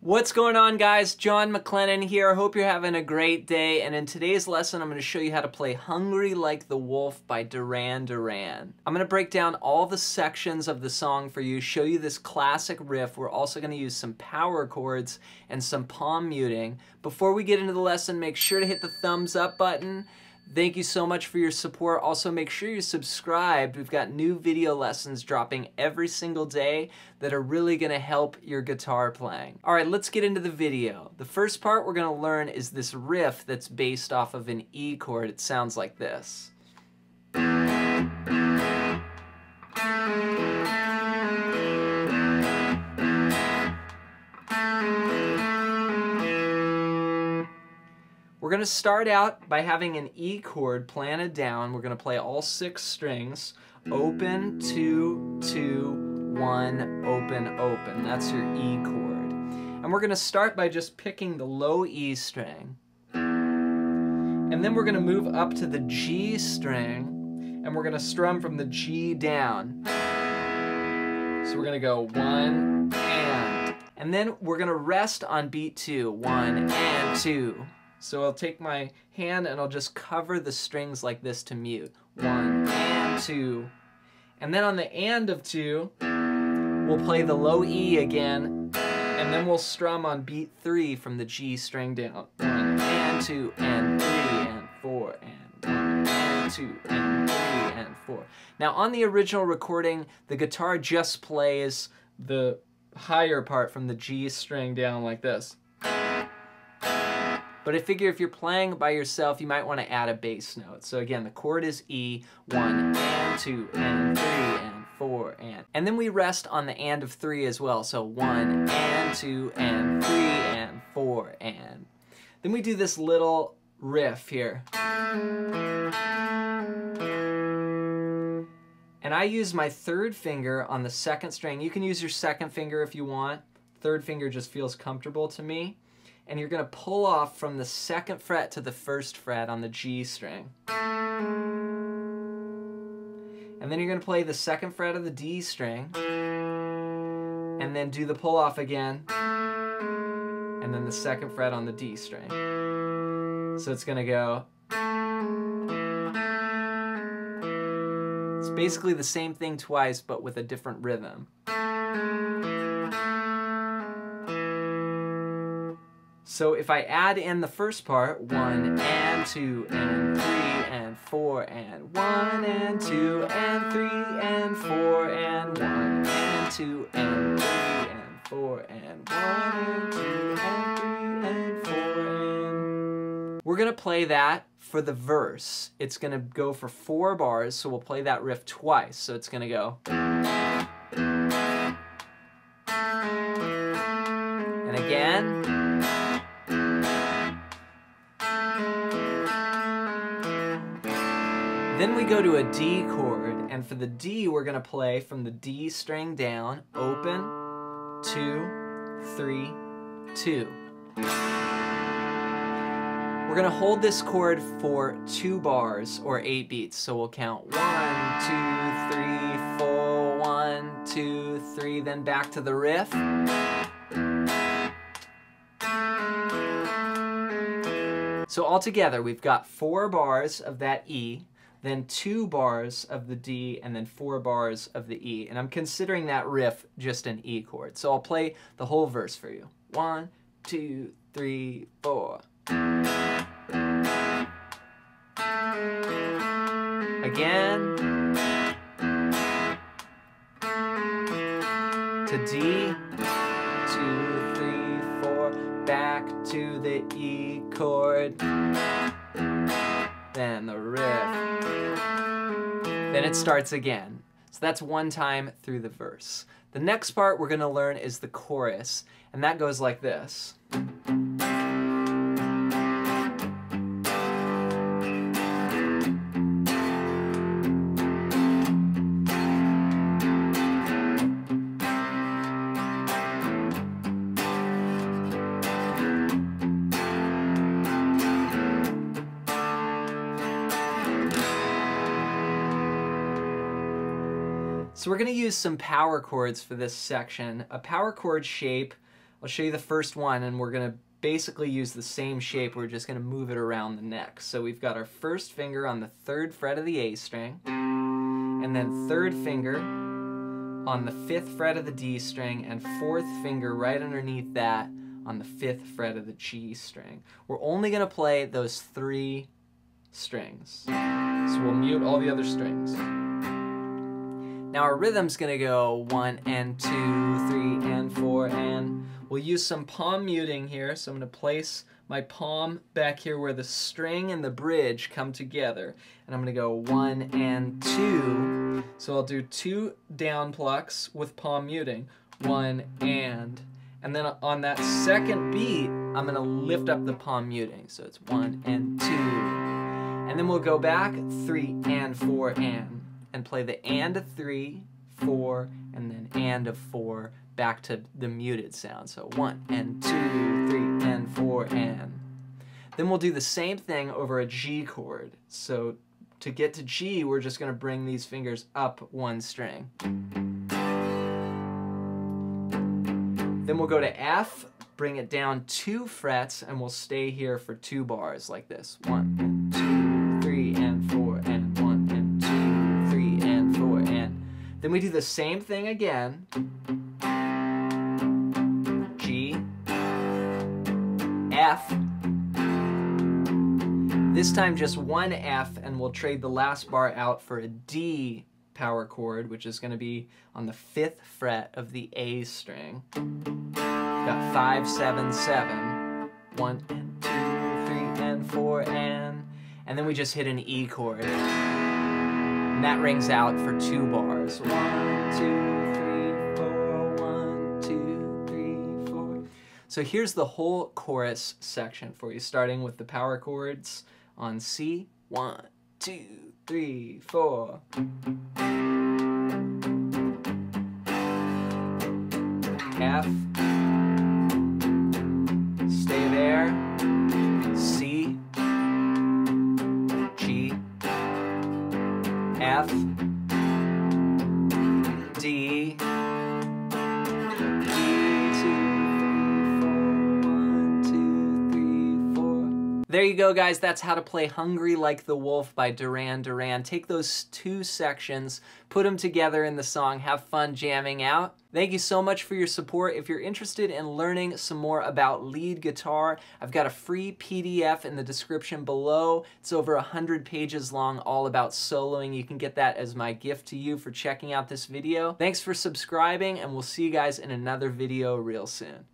What's going on, guys? John McLennan here. I hope you're having a great day, and in today's lesson I'm going to show you how to play Hungry Like the Wolf by Duran Duran. I'm going to break down all the sections of the song for you, show you this classic riff. We're also going to use some power chords and some palm muting. Before we get into the lesson, make sure to hit the thumbs up button. Thank you so much for your support. Also, make sure you're subscribed. We've got new video lessons dropping every single day that are really going to help your guitar playing. All right, let's get into the video. The first part we're going to learn is this riff that's based off of an E chord. It sounds like this. We're going to start out by having an E chord planted down. We're going to play all 6 strings. Open, 2, 2, 1, open, open. That's your E chord. And we're going to start by just picking the low E string. And then we're going to move up to the G string. And we're going to strum from the G down. So we're going to go 1 and then we're going to rest on beat 2. 1 and 2. So I'll take my hand and I'll just cover the strings like this to mute. 1 and 2. And then on the and of 2, we'll play the low E again, and then we'll strum on beat 3 from the G string down. 1 and 2 and 3 and 4 and 1 and 2 and 3 and 4. Now on the original recording, the guitar just plays the higher part from the G string down like this. But I figure if you're playing by yourself, you might want to add a bass note. So again, the chord is E, 1 and 2 and 3 and 4 and then we rest on the and of 3 as well. So 1 and 2 and 3 and 4 and. Then we do this little riff here. And I use my 3rd finger on the 2nd string. You can use your 2nd finger if you want. 3rd finger just feels comfortable to me. And you're going to pull off from the 2nd fret to the 1st fret on the G string. And then you're going to play the 2nd fret of the D string, and then do the pull off again, and then the 2nd fret on the D string. So it's going to go. It's basically the same thing twice, but with a different rhythm. So if I add in the first part, 1 and 2 and 3 and 4 and 1 and 2 and 3 and 4 and 1 and 2 and 3 and 4 and 1 and 2 and 3 and 4 and... We're going to play that for the verse. It's going to go for 4 bars, so we'll play that riff twice. So it's going to go... And again... Then we go to a D chord, and for the D we're going to play from the D string down, open, 2, 3, 2. We're going to hold this chord for 2 bars or 8 beats, so we'll count 1, 2, 3, 4, 1, 2, 3, then back to the riff. So altogether we've got 4 bars of that E, then 2 bars of the D, and then 4 bars of the E. And I'm considering that riff just an E chord. So I'll play the whole verse for you. 1, 2, 3, 4. Again. To D. 2, 3, 4. Back to the E chord. Then the riff. Then it starts again. So that's 1 time through the verse. The next part we're going to learn is the chorus, and that goes like this. So we're going to use some power chords for this section. A power chord shape, I'll show you the first one, and we're going to basically use the same shape. We're just going to move it around the neck. So we've got our first finger on the 3rd fret of the A string, and then 3rd finger on the 5th fret of the D string, and 4th finger right underneath that on the 5th fret of the G string. We're only going to play those 3 strings. So we'll mute all the other strings. Now our rhythm's going to go 1 and 2, 3 and 4, and we'll use some palm muting here. So I'm going to place my palm back here where the string and the bridge come together. And I'm going to go 1 and 2. So I'll do 2 down plucks with palm muting. 1 and then on that second beat, I'm going to lift up the palm muting. So it's 1 and 2. And then we'll go back 3 and 4 and play the and of 3, 4, and then and of 4 back to the muted sound. So 1 and 2, 3 and 4 and. Then we'll do the same thing over a G chord. So to get to G, we're just going to bring these fingers up 1 string. Then we'll go to F, bring it down 2 frets, and we'll stay here for 2 bars like this. 1 and 2, 3 and 4 and 1 and 2, 3 and 4 and. Then we do the same thing again. G, F. This time just 1 F, and we'll trade the last bar out for a D power chord, which is going to be on the 5th fret of the A string. Got 5, 7, 7, 1 and 2, 3 and 4 and then we just hit an E chord. And that rings out for 2 bars. 1, 2, 3, 4, 1, 2, 3, 4. So here's the whole chorus section for you, starting with the power chords on C. 1, 2, 3, 4. F. Stay there. C. G. F. D. There you go, guys. That's how to play Hungry Like the Wolf by Duran Duran. Take those 2 sections, put them together in the song, have fun jamming out. Thank you so much for your support. If you're interested in learning some more about lead guitar, I've got a free PDF in the description below. It's over 100 pages long, all about soloing. You can get that as my gift to you for checking out this video. Thanks for subscribing, and we'll see you guys in another video real soon.